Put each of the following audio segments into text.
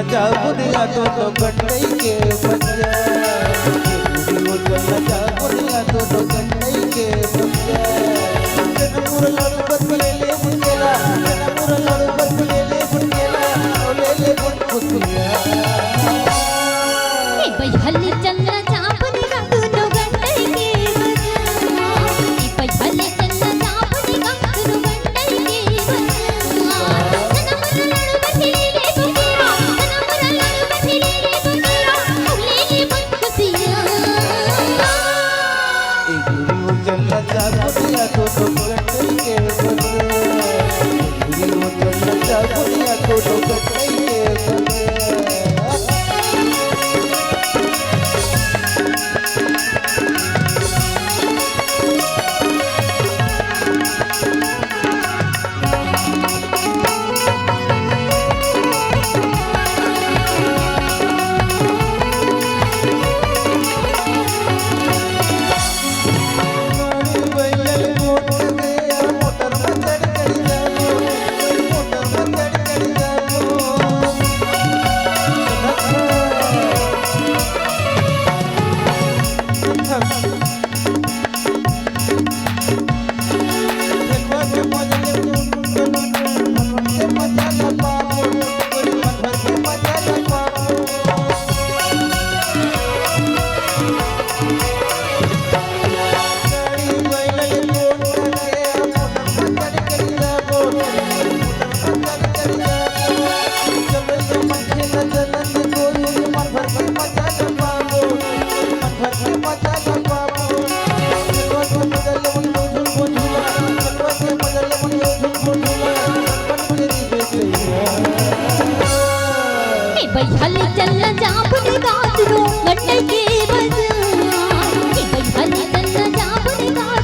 जाबुनिया तो गंडई के बच्चा वो चला जाबुनिया तो गंडई के बच्चा जनपुर लड़बत ले बुझेला जनपुर लड़बत ले बुझेला ले बुझिया ए भाई हल्ली चलना जाबुनिया तो गंडई के बच्चा ए भाई हल्ली चलना जाबुनिया तो गंडई के बच्चा जनपुर लड़बत ले बुझेला जाबुनिया तो गंडई के बच्चा जाबुनिया तो गंडई के बच्चा हल्ली चलना जाबुनिया तो गंडई के बच्चा ए भाई हल्ली चलना जाबुनिया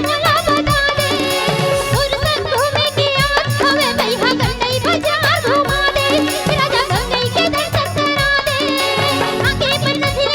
तो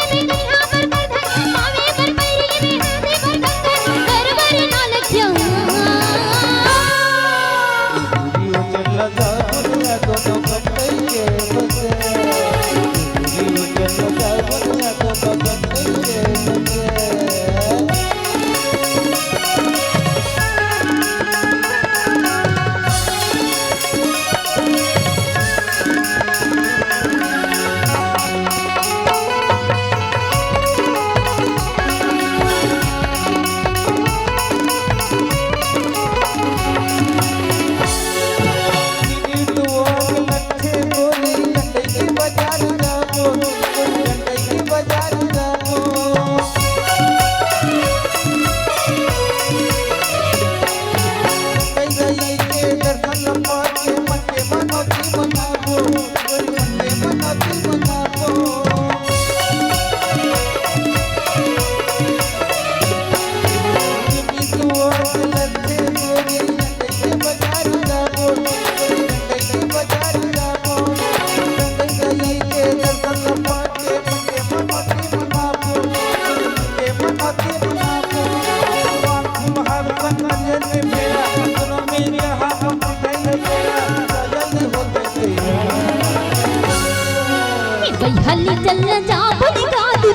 गंडई के बच्चा हल्ली चलना जाबुनिया तो